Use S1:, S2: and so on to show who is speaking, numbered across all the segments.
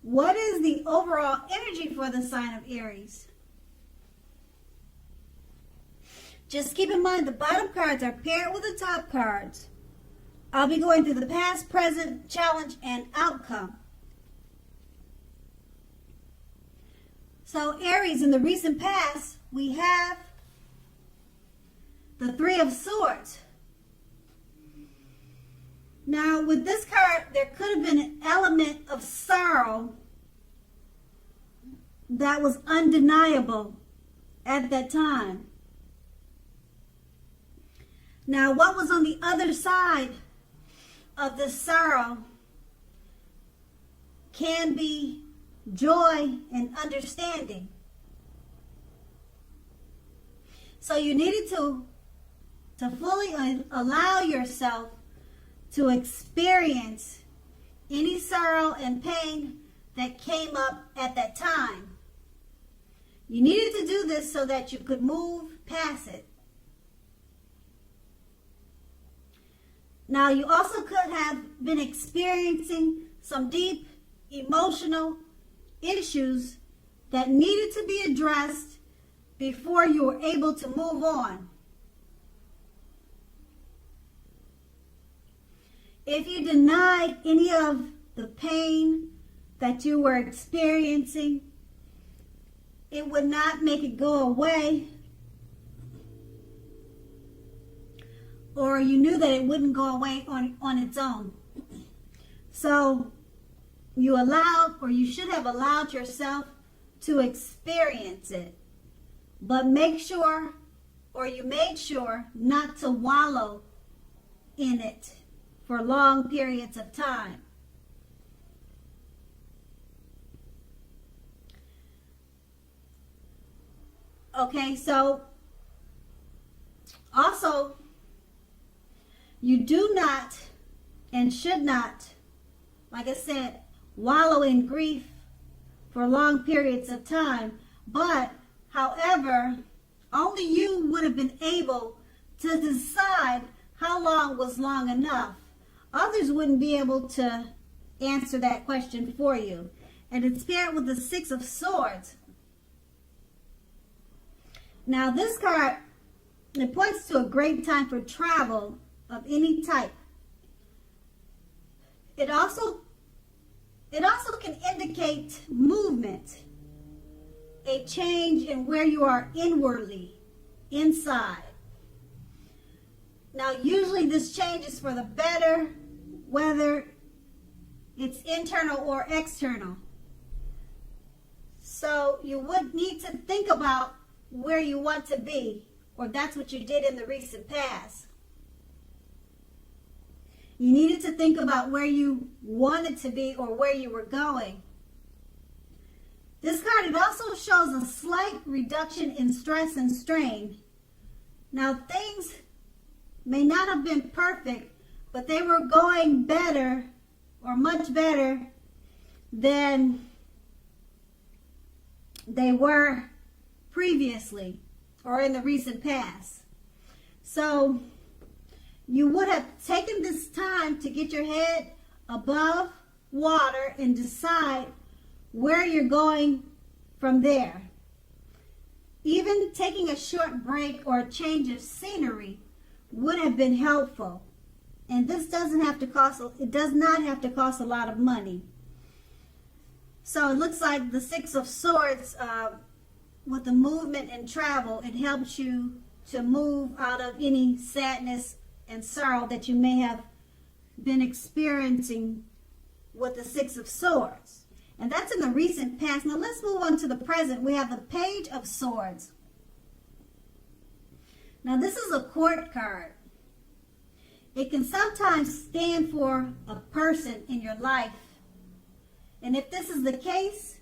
S1: What is the overall energy for the sign of Aries? Just keep in mind the bottom cards are paired with the top cards. I'll be going through the past, present, challenge, and outcome. So Aries, in the recent past, we have the Three of Swords. Now, with this card, there could have been an element of sorrow that was undeniable at that time. Now, what was on the other side of this sorrow can be joy and understanding. So you needed to fully allow yourself to experience any sorrow and pain that came up at that time. You needed to do this so that you could move past it. Now, you also could have been experiencing some deep emotional issues that needed to be addressed before you were able to move on. If you denied any of the pain that you were experiencing, it would not make it go away. Or you knew that it wouldn't go away on its own. So you allowed, or you should have allowed yourself to experience it. But make sure, or you made sure, not to wallow in it for long periods of time. Okay, so also, you do not and should not, like I said, wallow in grief for long periods of time. But, however, only you would have been able to decide how long was long enough. Others wouldn't be able to answer that question for you. And it's paired with the Six of Swords. Now, this card, it points to a great time for travel of any type. It also can indicate movement, a change in where you are inwardly, inside. Now, usually this change is for the better, whether it's internal or external. So you would need to think about where you want to be, or that's what you did in the recent past. You needed to think about where you wanted to be or where you were going. This card, it also shows a slight reduction in stress and strain. Now, things may not have been perfect, but they were going better, or much better, than they were previously or in the recent past. So you would have taken this time to get your head above water and decide where you're going from there. Even taking a short break or a change of scenery would have been helpful. And this does not have to cost a lot of money. So it looks like the Six of Swords, with the movement and travel, it helps you to move out of any sadness and sorrow that you may have been experiencing with the Six of Swords. And that's in the recent past. Now let's move on to the present. We have the Page of Swords. Now this is a court card. It can sometimes stand for a person in your life. And if this is the case,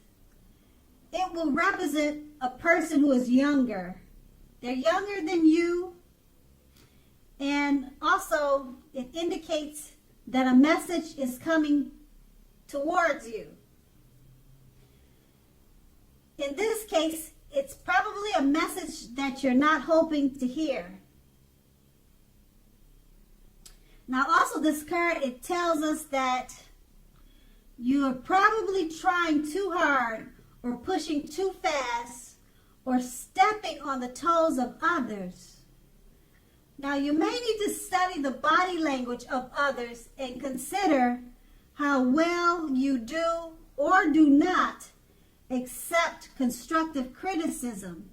S1: it will represent a person who is younger. They're younger than you. And also, it indicates that a message is coming towards you. In this case, it's probably a message that you're not hoping to hear. Now, also this card, it tells us that You are probably trying too hard or pushing too fast or stepping on the toes of others. Now, you may need to study the body language of others and consider how well you do or do not accept constructive criticism,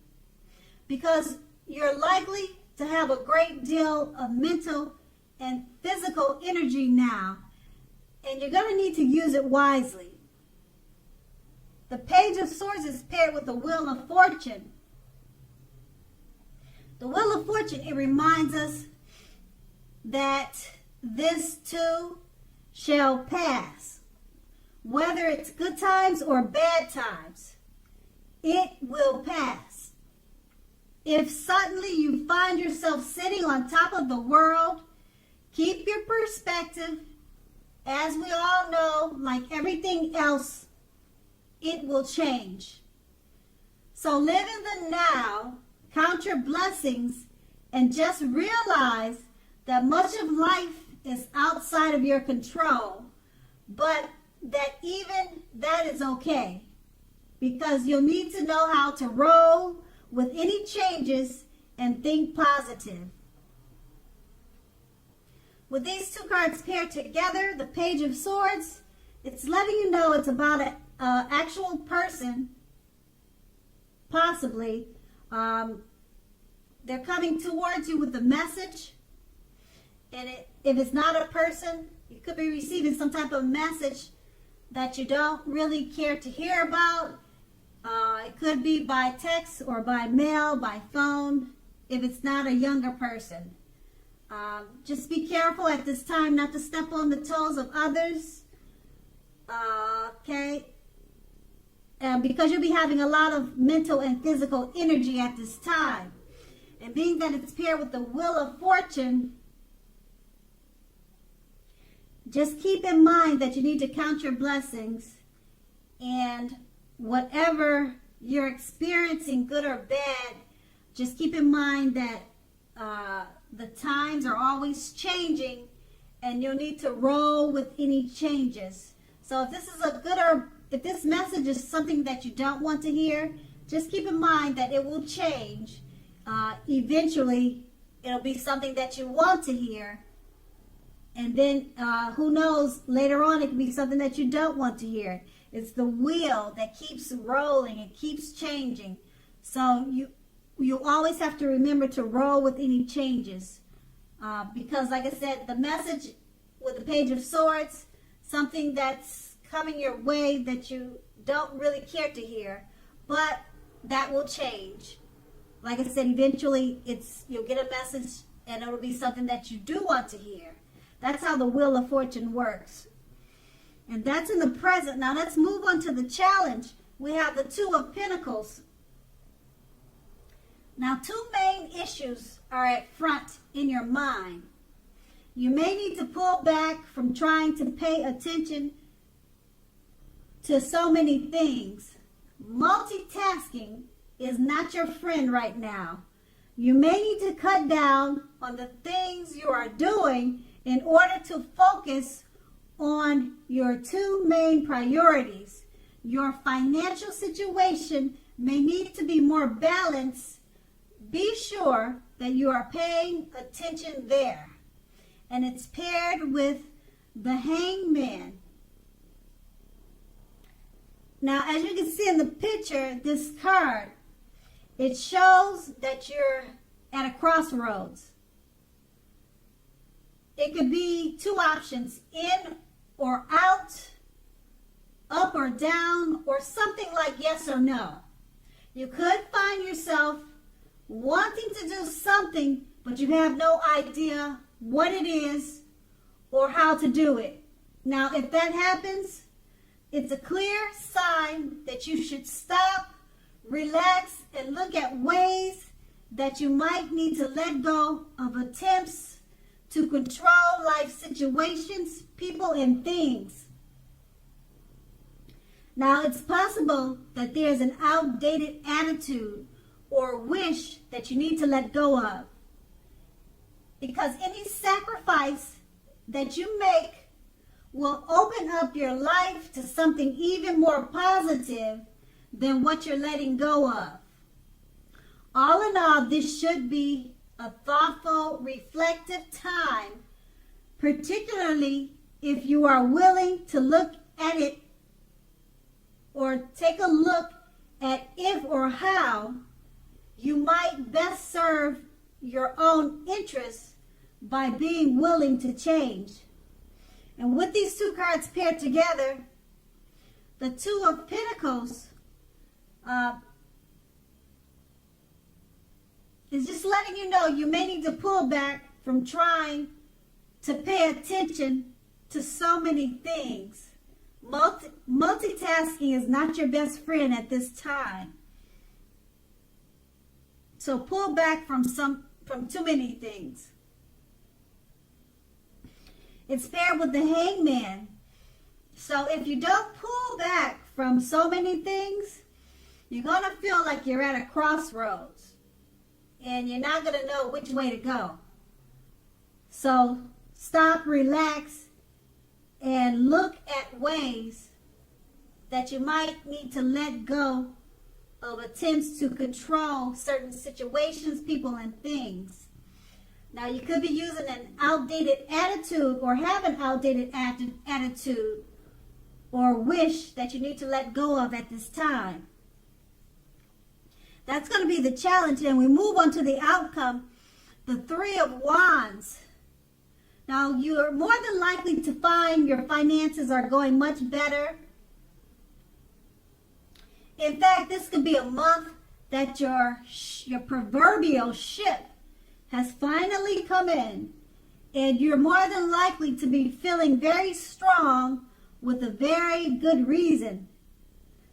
S1: because you're likely to have a great deal of mental and physical energy now, and you're going to need to use it wisely. The Page of Swords is paired with the Wheel of Fortune. The Wheel of Fortune, it reminds us that this too shall pass. Whether it's good times or bad times, it will pass. If suddenly you find yourself sitting on top of the world, keep your perspective. As we all know, like everything else, it will change. So live in the now, count your blessings, and just realize that much of life is outside of your control, but that even that is okay, because you'll need to know how to roll with any changes and think positive. With these two cards paired together, the Page of Swords, it's letting you know it's about an actual person, possibly. They're coming towards you with a message. And if it's not a person, you could be receiving some type of message that you don't really care to hear about. It could be by text or by mail, by phone, if it's not a younger person. Just be careful at this time not to step on the toes of others. Okay? Because you'll be having a lot of mental and physical energy at this time. And being that it's paired with the Wheel of Fortune, just keep in mind that you need to count your blessings, and whatever you're experiencing, good or bad, just keep in mind that the times are always changing, and you'll need to roll with any changes. So if this is if this message is something that you don't want to hear, just keep in mind that it will change. Eventually, it'll be something that you want to hear. And then, who knows, later on it can be something that you don't want to hear. It's the wheel that keeps rolling and keeps changing. So you always have to remember to roll with any changes. Because, like I said, the message with the Page of Swords, something that's coming your way that you don't really care to hear, but that will change. Like I said, eventually you'll get a message and it'll be something that you do want to hear. That's how the Wheel of Fortune works. And that's in the present. Now let's move on to the challenge. We have the Two of Pentacles. Now, two main issues are at front in your mind. You may need to pull back from trying to pay attention to so many things. Multitasking is not your friend right now. You may need to cut down on the things you are doing in order to focus on your two main priorities. Your financial situation may need to be more balanced. Be sure that you are paying attention there. And it's paired with the Hangman. Now, as you can see in the picture, this card, it shows that you're at a crossroads. It could be two options, in or out, up or down, or something like yes or no. You could find yourself wanting to do something, but you have no idea what it is or how to do it. Now, if that happens, it's a clear sign that you should stop, relax, and look at ways that you might need to let go of attempts to control life situations, people, and things. Now, it's possible that there's an outdated attitude or wish that you need to let go of, because any sacrifice that you make will open up your life to something even more positive than what you're letting go of. All in all, this should be a thoughtful, reflective time, particularly if you are willing to look at it or take a look at if or how you might best serve your own interests by being willing to change. And with these two cards paired together, the Two of Pentacles is just letting you know you may need to pull back from trying to pay attention to so many things. Multitasking is not your best friend at this time. So pull back from too many things. It's paired with the Hangman. So if you don't pull back from so many things, you're going to feel like you're at a crossroads. And you're not going to know which way to go. So stop, relax, and look at ways that you might need to let go of attempts to control certain situations, people, and things. Now, you could be using an outdated attitude or have an outdated attitude or wish that you need to let go of at this time. That's going to be the challenge. And we move on to the outcome, the Three of Wands. Now, you are more than likely to find your finances are going much better. In fact, this could be a month that your proverbial ship has finally come in, and you're more than likely to be feeling very strong with a very good reason.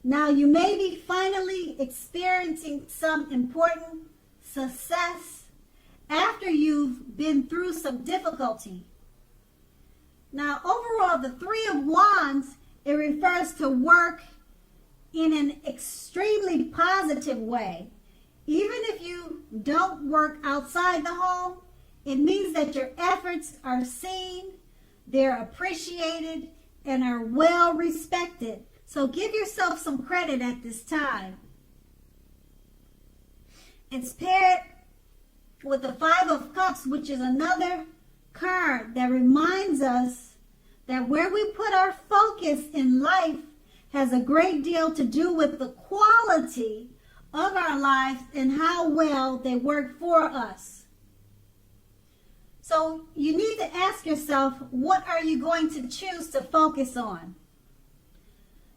S1: Now, you may be finally experiencing some important success after you've been through some difficulty. Now, overall, the Three of Wands, it refers to work in an extremely positive way. Even if you don't work outside the home, it means that your efforts are seen, they're appreciated, and are well respected. So give yourself some credit at this time. It's paired with the Five of Cups, which is another card that reminds us that where we put our focus in life has a great deal to do with the quality of our lives and how well they work for us. So you need to ask yourself, what are you going to choose to focus on?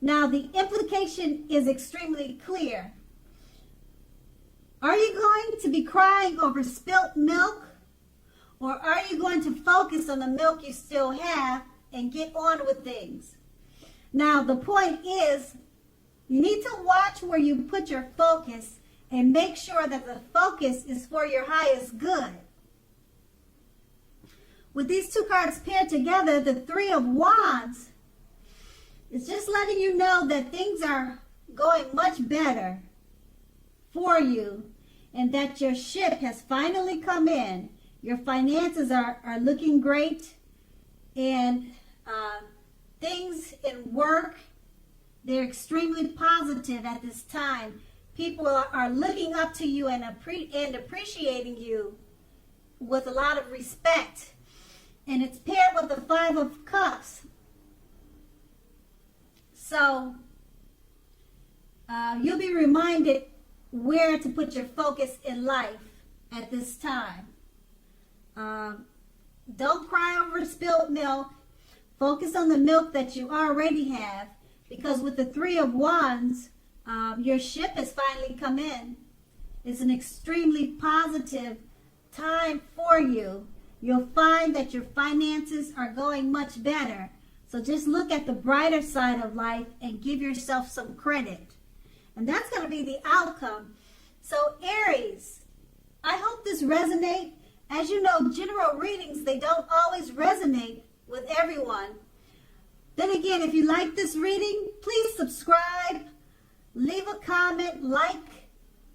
S1: Now, the implication is extremely clear. Are you going to be crying over spilt milk? Or are you going to focus on the milk you still have and get on with things? Now, the point is, you need to watch where you put your focus and make sure that the focus is for your highest good. With these two cards paired together, the Three of Wands is just letting you know that things are going much better for you and that your ship has finally come in. Your finances are looking great, and things in work, they're extremely positive at this time. People are looking up to you and appreciating you with a lot of respect. And it's paired with the Five of Cups. So you'll be reminded where to put your focus in life at this time. Don't cry over spilled milk. Focus on the milk that you already have, because with the Three of Wands, your ship has finally come in. It's an extremely positive time for you. You'll find that your finances are going much better. So just look at the brighter side of life and give yourself some credit. And that's going to be the outcome. So Aries, I hope this resonates. As you know, general readings, they don't always resonate with everyone. Then again, if you like this reading, please subscribe, leave a comment, like,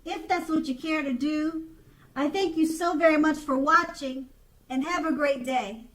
S1: if that's what you care to do. I thank you so very much for watching, and have a great day.